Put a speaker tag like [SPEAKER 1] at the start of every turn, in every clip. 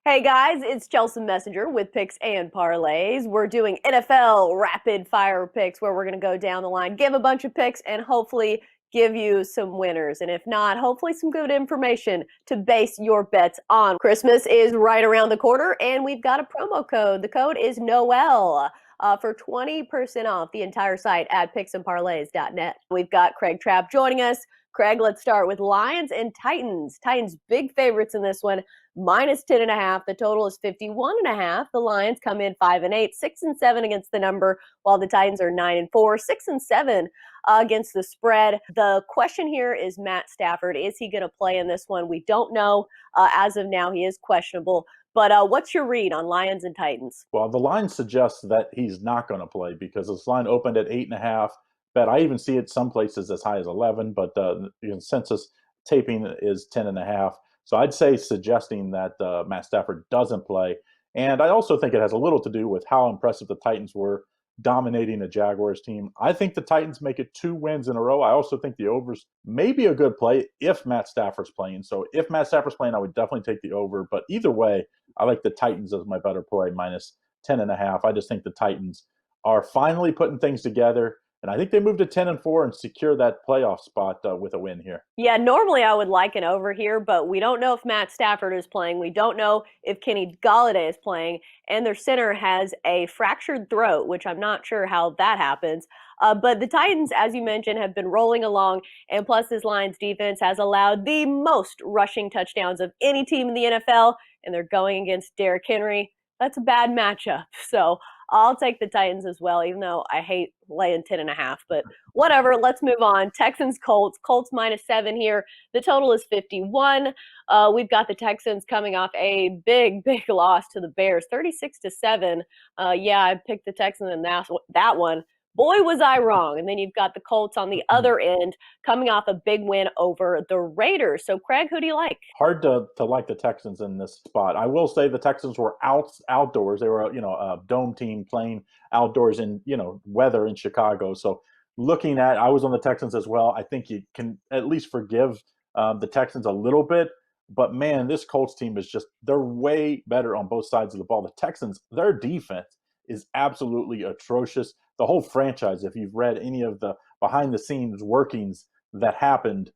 [SPEAKER 1] Hey guys, it's Chelsa Messenger with Picks and Parlays. We're doing NFL rapid fire picks where we're going to go down the line, give a bunch of picks, and hopefully give you some winners. And if not, hopefully some good information to base your bets on. Christmas is right around the corner, and we've got a promo code. The code is Noel. For 20% off the entire site at picksandparlays.net. We've got Craig Trapp joining us. Craig, let's start with Lions and Titans. Titans big favorites in this one, minus 10.5. The total is 51.5. The Lions come in 5-8, 6-7 against the number, while the Titans are 9-4, 6-7 against the spread. The question here is Matt Stafford. Is he going to play in this one? We don't know. As of now, he is questionable. But what's your read on Lions and Titans?
[SPEAKER 2] Well, the line suggests that he's not going to play because this line opened at 8.5. Bet I even see it some places as high as 11, but the consensus taping is 10.5. So I'd say suggesting that Matt Stafford doesn't play. And I also think it has a little to do with how impressive the Titans were dominating the Jaguars team. I think the Titans make it 2 wins in a row. I also think the overs may be a good play if Matt Stafford's playing. So if Matt Stafford's playing, I would definitely take the over. But either way, I like the Titans as my better play, minus 10.5. I just think the Titans are finally putting things together. And I think they moved to 10-4 and secure that playoff spot with a win here.
[SPEAKER 1] Yeah, normally I would like an over here, but we don't know if Matt Stafford is playing. We don't know if Kenny Golladay is playing, and their center has a fractured throat, which I'm not sure how that happens. But the Titans, as you mentioned, have been rolling along, and plus this Lions defense has allowed the most rushing touchdowns of any team in the NFL, and they're going against Derrick Henry. That's a bad matchup. So I'll take the Titans as well, even though I hate laying 10.5. But whatever, let's move on. Texans, Colts. Colts minus 7 here. The total is 51. We've got the Texans coming off a big loss to the Bears, 36-7. Yeah, I picked the Texans in that one. Boy, was I wrong. And then you've got the Colts on the other end coming off a big win over the Raiders. So, Craig, who do you like?
[SPEAKER 2] Hard to like the Texans in this spot. I will say the Texans were outdoors. They were, a dome team playing outdoors in, weather in Chicago. So I was on the Texans as well. I think you can at least forgive the Texans a little bit. But man, this Colts team they're way better on both sides of the ball. The Texans, their defense is absolutely atrocious. The whole franchise, if you've read any of the behind the scenes workings that happened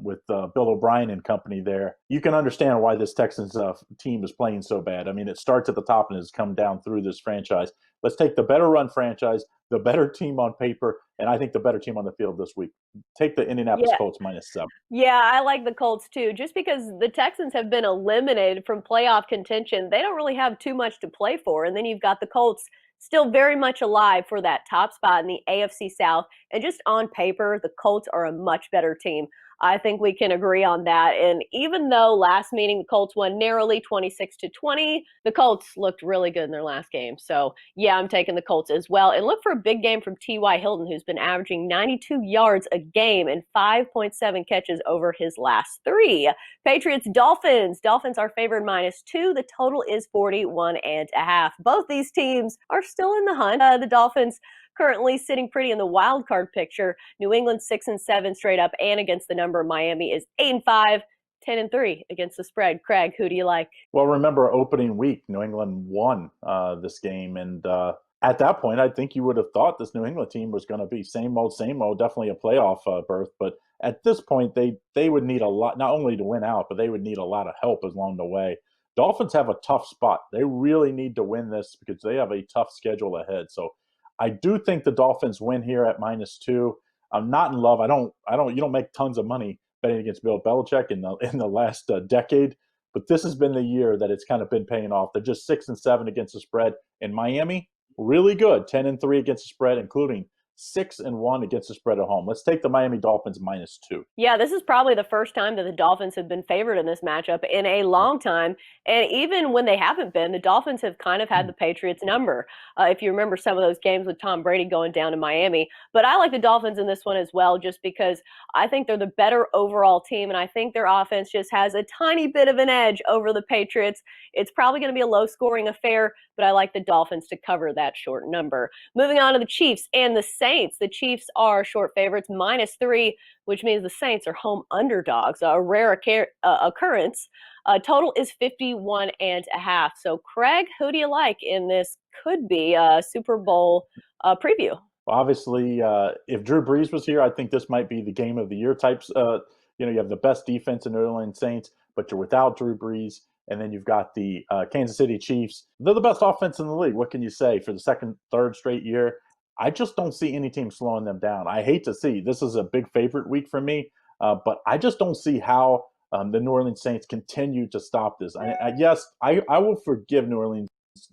[SPEAKER 2] with Bill O'Brien and company there, you can understand why this Texans team is playing so bad. I mean, it starts at the top and has come down through this franchise. Let's take the better run franchise, the better team on paper, and I think the better team on the field this week. Take the Indianapolis Colts minus 7.
[SPEAKER 1] Yeah, I like the Colts too, just because the Texans have been eliminated from playoff contention. They don't really have too much to play for. And then you've got the Colts still very much alive for that top spot in the AFC South. And just on paper, the Colts are a much better team. I think we can agree on that. And even though last meeting the Colts won narrowly 26-20, the Colts looked really good in their last game. So yeah, I'm taking the Colts as well. And look for a big game from T.Y. Hilton, who's been averaging 92 yards a game and 5.7 catches over his last 3. Patriots, Dolphins. Dolphins are favored -2. The total is 41.5. Both these teams are still in the hunt. The Dolphins currently sitting pretty in the wild card picture. New England 6-7 straight up and against the number. Miami is 8-5, 10-3 against the spread. Craig, who do you like?
[SPEAKER 2] Well, remember opening week, New England won this game, and at that point, I think you would have thought this New England team was going to be same old, definitely a playoff berth. But at this point, they would need a lot, not only to win out, but they would need a lot of help along the way. Dolphins have a tough spot. They really need to win this because they have a tough schedule ahead. So I do think the Dolphins win here at -2. I'm not in love. You don't make tons of money betting against Bill Belichick in the last decade, but this has been the year that it's kind of been paying off. They're just 6-7 against the spread. In Miami, really good, 10-3 against the spread, including 6-1 against the spread at home. Let's take the Miami Dolphins -2.
[SPEAKER 1] Yeah, this is probably the first time that the Dolphins have been favored in this matchup in a long time. And even when they haven't been, the Dolphins have kind of had the Patriots number. If you remember some of those games with Tom Brady going down to Miami. But I like the Dolphins in this one as well, just because I think they're the better overall team. And I think their offense just has a tiny bit of an edge over the Patriots. It's probably going to be a low scoring affair, but I like the Dolphins to cover that short number. Moving on to the Chiefs and the Saints. The Chiefs are short favorites, -3, which means the Saints are home underdogs, a rare occurrence. Total is 51.5. So, Craig, who do you like in this could be a Super Bowl preview?
[SPEAKER 2] Obviously, if Drew Brees was here, I think this might be the game of the year types. You have the best defense in New Orleans Saints, but you're without Drew Brees, and then you've got the Kansas City Chiefs. They're the best offense in the league. What can you say for the second, third straight year? I just don't see any team slowing them down. I hate to see this is a big favorite week for me, but I just don't see how the New Orleans Saints continue to stop this. Yes, I will forgive New Orleans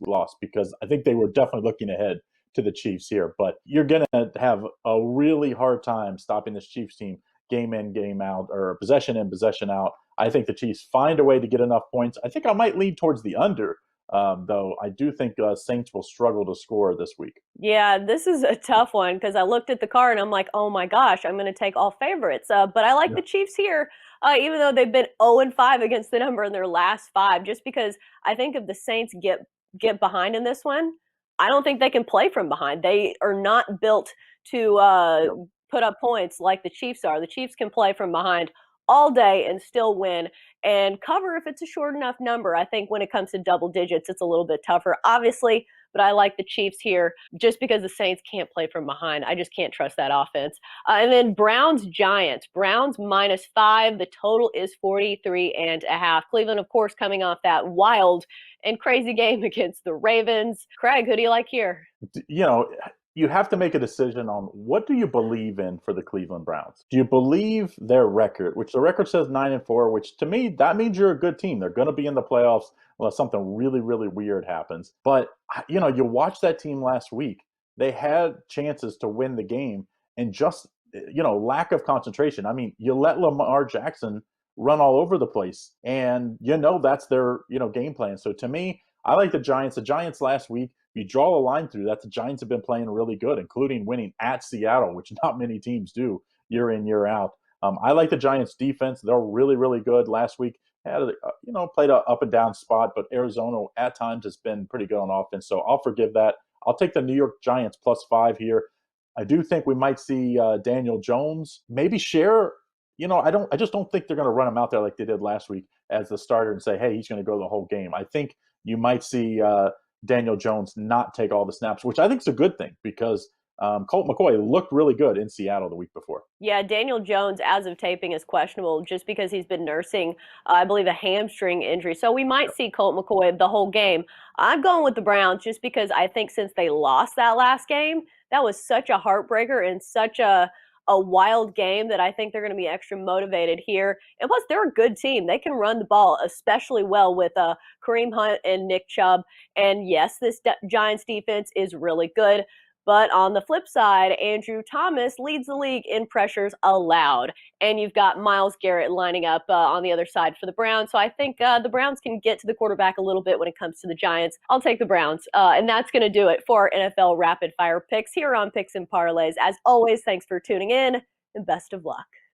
[SPEAKER 2] loss because I think they were definitely looking ahead to the Chiefs here, but you're going to have a really hard time stopping this Chiefs team game in, game out, or possession in, possession out. I think the Chiefs find a way to get enough points. I think I might lean towards the under, though I do think Saints will struggle to score this week.
[SPEAKER 1] Yeah, this is a tough one because I looked at the card and I'm like, oh my gosh, I'm going to take all favorites. But I like
[SPEAKER 2] Yeah.
[SPEAKER 1] the Chiefs here, even though they've been 0-5 against the number in their last five, just because I think if the Saints get behind in this one, I don't think they can play from behind. They are not built to put up points like the Chiefs are. The Chiefs can play from behind all day and still win and cover if it's a short enough number. I think when it comes to double digits, it's a little bit tougher, obviously, but I like the Chiefs here just because the Saints can't play from behind. I just can't trust that offense. And then Browns Giants. Browns -5. The total is 43.5. Cleveland, of course, coming off that wild and crazy game against the Ravens. Craig, who do you like here?
[SPEAKER 2] You know, you have to make a decision on what do you believe in for the Cleveland Browns. Do you believe their record, which the record says 9-4, which to me that means you're a good team. They're going to be in the playoffs unless something really, really weird happens. But you watched that team last week. They had chances to win the game, and just lack of concentration. I mean, you let Lamar Jackson run all over the place, and that's their game plan. So to me, I like the Giants. The Giants last week, you draw a line through that, the Giants have been playing really good, including winning at Seattle, which not many teams do year in, year out. I like the Giants defense. They're really, really good. Last week had played a up and down spot, but Arizona at times has been pretty good on offense. So I'll forgive that. I'll take the New York Giants +5 here. I do think we might see Daniel Jones maybe share. I just don't think they're going to run him out there like they did last week as the starter and say, hey, he's going to go the whole game. I think you might see Daniel Jones not take all the snaps, which I think is a good thing because Colt McCoy looked really good in Seattle the week before.
[SPEAKER 1] Yeah, Daniel Jones, as of taping, is questionable just because he's been nursing, I believe, a hamstring injury. So we might see Colt McCoy the whole game. I'm going with the Browns just because I think since they lost that last game, that was such a heartbreaker and such a wild game that I think they're going to be extra motivated here. And plus, they're a good team. They can run the ball especially well with Kareem Hunt and Nick Chubb. And yes, this Giants defense is really good. But on the flip side, Andrew Thomas leads the league in pressures allowed. And you've got Myles Garrett lining up on the other side for the Browns. So I think the Browns can get to the quarterback a little bit when it comes to the Giants. I'll take the Browns. And that's going to do it for our NFL Rapid Fire Picks here on Picks and Parlays. As always, thanks for tuning in and best of luck.